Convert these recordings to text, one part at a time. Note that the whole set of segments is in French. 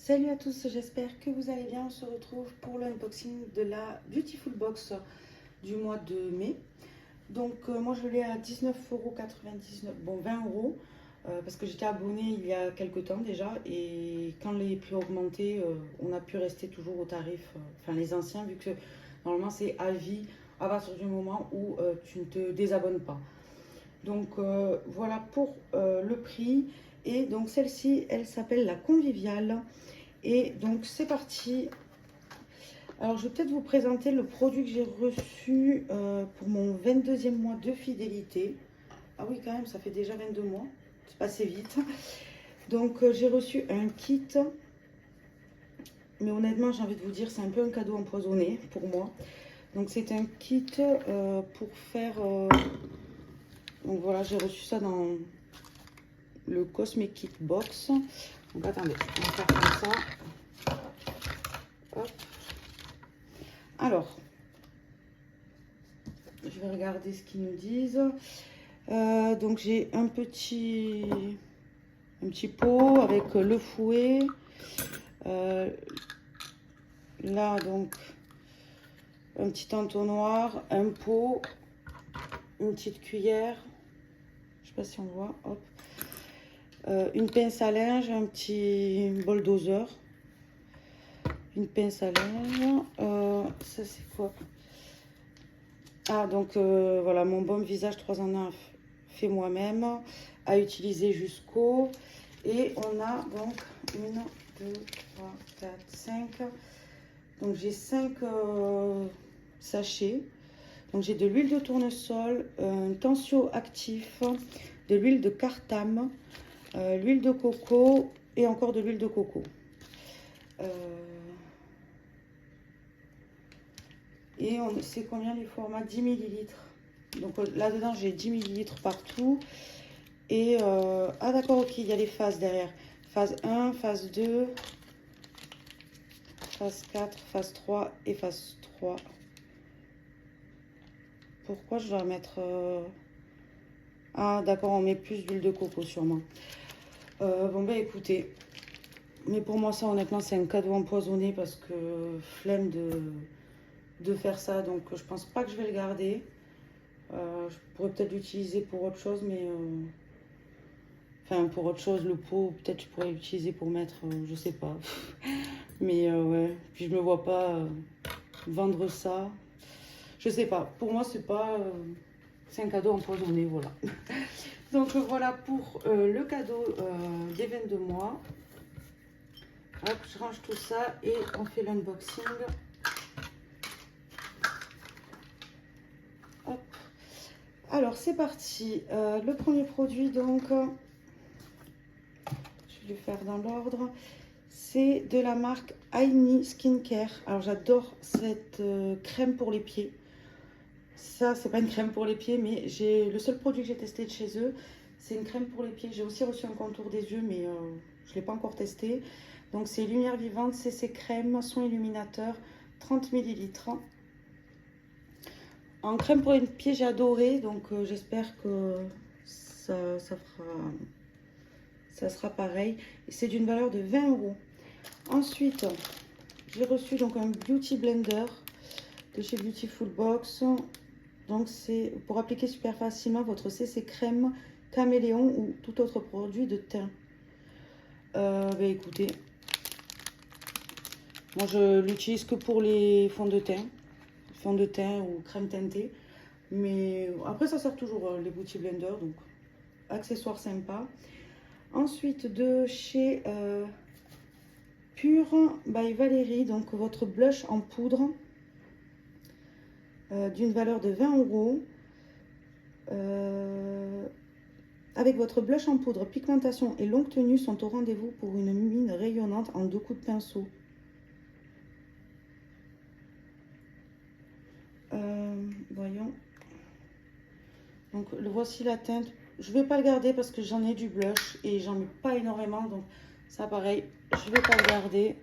Salut à tous, j'espère que vous allez bien. On se retrouve pour l'unboxing de la Beautiful Box du mois de mai. Donc moi je l'ai à 19,99 €, bon 20 euros, parce que j'étais abonnée il y a quelques temps déjà, et quand les prix ont augmenté, on a pu rester toujours au tarif, enfin les anciens, vu que normalement c'est à vie à partir du moment où tu ne te désabonnes pas. Donc voilà pour le prix. Et donc celle-ci, elle s'appelle la Conviviale. Et donc c'est parti. Alors je vais peut-être vous présenter le produit que j'ai reçu pour mon 22e mois de fidélité. Ah oui, quand même, ça fait déjà 22 mois. C'est passé vite. Donc j'ai reçu un kit. Mais honnêtement, j'ai envie de vous dire, c'est un peu un cadeau empoisonné pour moi. Donc c'est un kit pour faire... Donc voilà, j'ai reçu ça dans le Cosmic Kit Box. Donc attendez, on va faire comme ça. Hop. Alors, je vais regarder ce qu'ils nous disent. Donc j'ai un petit pot avec le fouet. Là donc un petit entonnoir, un pot, une petite cuillère. Je sais pas si on voit. Hop. Une pince à linge, un petit bol doseur. Une pince à linge. Ça c'est quoi? Ah, donc voilà, mon baume visage 3 en 1 fait moi-même, à utiliser jusqu'au. Et on a donc 1, 2, 3, 4, 5. Donc j'ai 5 sachets. Donc j'ai de l'huile de tournesol, un tensioactif, de l'huile de cartame, l'huile de coco et encore de l'huile de coco. Et c'est combien les formats? 10 millilitres. Donc là-dedans, j'ai 10 millilitres partout. Et ah d'accord, ok, il y a les phases derrière. Phase 1, phase 2, phase 4, phase 3 et phase 3. Pourquoi je dois mettre... Ah d'accord, on met plus d'huile de coco sûrement. Bon bah écoutez, mais pour moi ça honnêtement c'est un cadeau empoisonné parce que flemme de faire ça, donc je pense pas que je vais le garder. Je pourrais peut-être l'utiliser pour autre chose, mais enfin pour autre chose, le pot peut-être je pourrais l'utiliser pour mettre, je sais pas. Mais ouais, puis je me vois pas vendre ça, je sais pas, pour moi c'est pas c'est un cadeau empoisonné, voilà. Donc voilà pour le cadeau des 22 mois. Hop, je range tout ça et on fait l'unboxing. Hop. Alors c'est parti. Le premier produit, donc, je vais le faire dans l'ordre. C'est de la marque Aini Skincare. Alors j'adore cette crème pour les pieds. Ça, c'est pas une crème pour les pieds, mais le seul produit que j'ai testé de chez eux, c'est une crème pour les pieds. J'ai aussi reçu un contour des yeux, mais je ne l'ai pas encore testé. Donc c'est Lumière Vivante, CC Crème, soin illuminateur, 30 millilitres. En crème pour les pieds, j'ai adoré, donc j'espère que ça sera pareil. Et c'est d'une valeur de 20 euros. Ensuite, j'ai reçu donc un Beauty Blender de chez Beautiful Box. Donc c'est pour appliquer super facilement votre CC crème, caméléon ou tout autre produit de teint. Bah écoutez, moi je l'utilise que pour les fonds de teint ou crème teintée. Mais après ça sert toujours les Beauty Blender, donc accessoire sympa. Ensuite de chez Pure by Valérie, donc votre blush en poudre d'une valeur de 20 euros. Avec votre blush en poudre, pigmentation et longue tenue sont au rendez-vous pour une mine rayonnante en 2 coups de pinceau. Voyons. Donc le voici la teinte. Je ne vais pas le garder parce que j'en ai du blush et j'en mets pas énormément. Donc ça pareil, je ne vais pas le garder.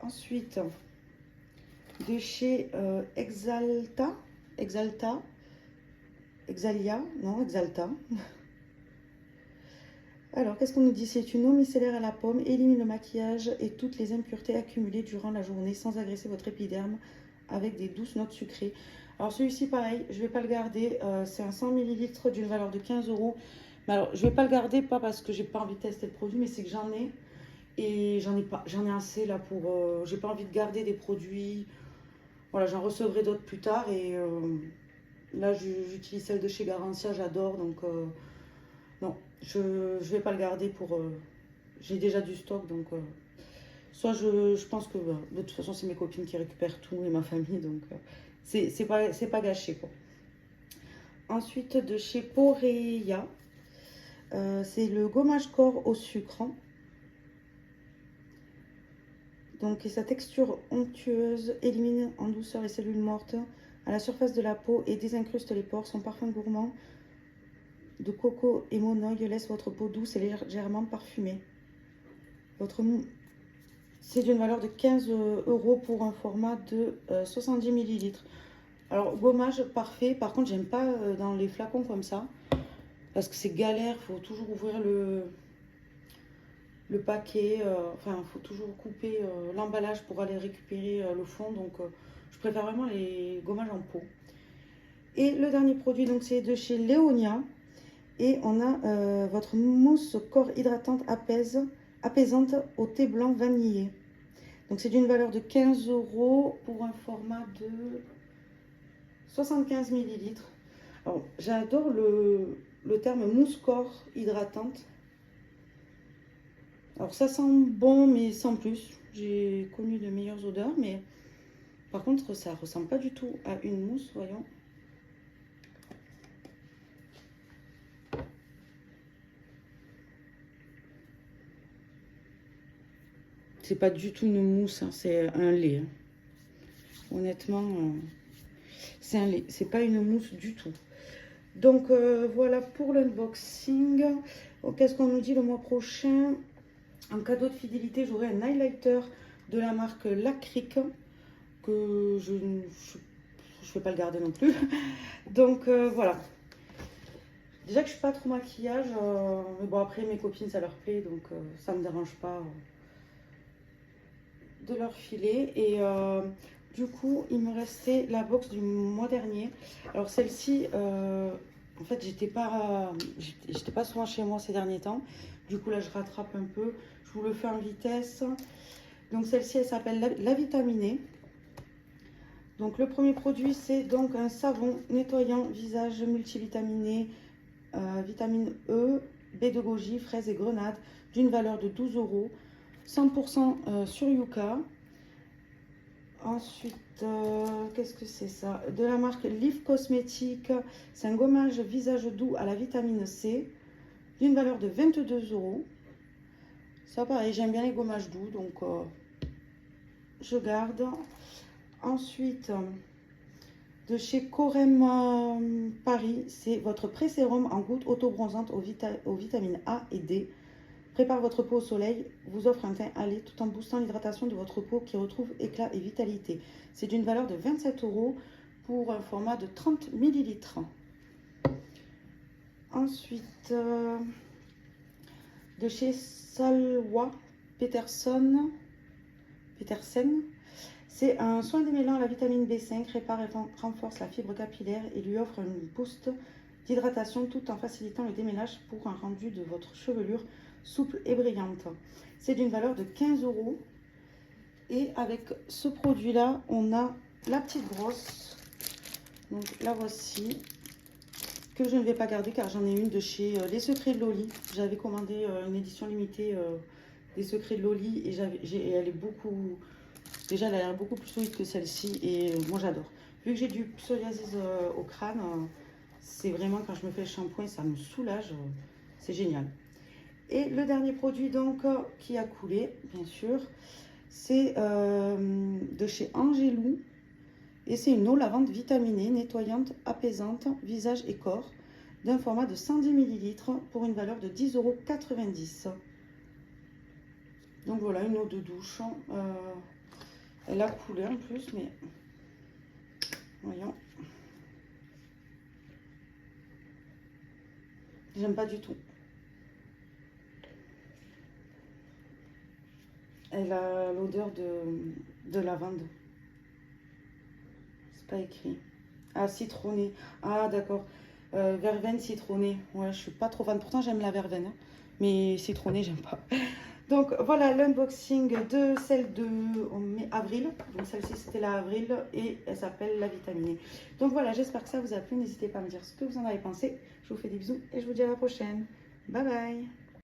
Ensuite, de chez Exalta. Alors, qu'est-ce qu'on nous dit? C'est une eau micellaire à la pomme, élimine le maquillage et toutes les impuretés accumulées durant la journée sans agresser votre épiderme avec des douces notes sucrées. Alors celui-ci, pareil, je ne vais pas le garder. C'est un 100 ml d'une valeur de 15 euros. Mais alors, je ne vais pas le garder, pas parce que j'ai pas envie de tester le produit, mais c'est que j'en ai. Et j'en ai assez là pour... j'ai pas envie de garder des produits. Voilà, j'en recevrai d'autres plus tard. Et là, j'utilise celle de chez Garantia, j'adore. Donc, non, je ne vais pas le garder pour... j'ai déjà du stock, donc... soit je pense que de toute façon, c'est mes copines qui récupèrent tout et ma famille. Donc, c'est pas gâché, quoi. Ensuite, de chez Poreya, c'est le gommage corps au sucre. Donc, sa texture onctueuse élimine en douceur les cellules mortes à la surface de la peau et désincruste les pores. Son parfum gourmand de coco et monoeil laisse votre peau douce et légèrement parfumée. C'est d'une valeur de 15 euros pour un format de 70 ml. Alors, gommage parfait. Par contre, j'aime pas dans les flacons comme ça. Parce que c'est galère. Il faut toujours ouvrir le paquet. Enfin, il faut toujours couper l'emballage pour aller récupérer le fond. Donc, je préfère vraiment les gommages en pot. Et le dernier produit, donc c'est de chez Léonia. Et on a votre mousse corps hydratante apaisante au thé blanc vanillé. Donc c'est d'une valeur de 15 euros pour un format de 75 ml. Alors j'adore le terme mousse corps hydratante. Alors ça sent bon mais sans plus. J'ai connu de meilleures odeurs, mais par contre ça ressemble pas du tout à une mousse, voyons. C'est pas du tout une mousse, hein, c'est un lait. Hein. Honnêtement, c'est un lait, c'est pas une mousse du tout. Donc voilà pour l'unboxing. Qu'est-ce qu'on nous dit le mois prochain? En cadeau de fidélité, j'aurai un highlighter de la marque Lacrique que je ne vais pas le garder non plus. Donc voilà. Déjà que je suis pas trop maquillage, mais bon après mes copines ça leur plaît donc ça me dérange pas de leur filer. Et du coup il me restait la box du mois dernier. Alors celle-ci, en fait j'étais pas souvent chez moi ces derniers temps. Du coup là je rattrape un peu. Je vous le fais en vitesse. Donc celle-ci elle s'appelle la vitaminée. Donc le premier produit c'est donc un savon nettoyant visage multivitaminé, vitamine E, baie de goji, fraise et grenade d'une valeur de 12 euros, 100% sur Yuka. Ensuite, qu'est-ce que c'est ça? De la marque Live Cosmétique, c'est un gommage visage doux à la vitamine C d'une valeur de 22 euros. Ça pareil, j'aime bien les gommages doux, donc je garde. Ensuite, de chez Corem Paris, c'est votre pré-sérum en goutte auto-bronzante aux vitamines A et D. Prépare votre peau au soleil, vous offre un teint hâlé tout en boostant l'hydratation de votre peau qui retrouve éclat et vitalité. C'est d'une valeur de 27 euros pour un format de 30 ml. Ensuite, de chez Salwa Petersen, c'est un soin démêlant à la vitamine B5, répare et renforce la fibre capillaire et lui offre un boost d'hydratation tout en facilitant le démêlage pour un rendu de votre chevelure souple et brillante. C'est d'une valeur de 15 euros. Et avec ce produit-là, on a la petite brosse. Donc la voici, que je ne vais pas garder car j'en ai une de chez Les Secrets de Loli. J'avais commandé une édition limitée des Secrets de Loli et elle est beaucoup... Déjà, elle a l'air beaucoup plus solide que celle-ci et moi j'adore. Vu que j'ai du psoriasis au crâne, c'est vraiment quand je me fais le shampoing, ça me soulage. C'est génial. Et le dernier produit donc qui a coulé, bien sûr, c'est de chez Angelou. Et c'est une eau lavande vitaminée, nettoyante, apaisante, visage et corps, d'un format de 110 ml pour une valeur de 10,90 euros. Donc voilà, une eau de douche. Elle a coulé en plus, mais voyons. J'aime pas du tout. Elle a l'odeur de lavande. C'est pas écrit. Ah, citronné. Ah, d'accord. Verveine citronnée. Ouais, je suis pas trop fan. Pourtant, j'aime la verveine, hein. Mais citronnée, j'aime pas. Donc, voilà l'unboxing de celle de avril. Donc, celle-ci, c'était la avril et elle s'appelle la vitaminée. Donc, voilà, j'espère que ça vous a plu. N'hésitez pas à me dire ce que vous en avez pensé. Je vous fais des bisous et je vous dis à la prochaine. Bye bye.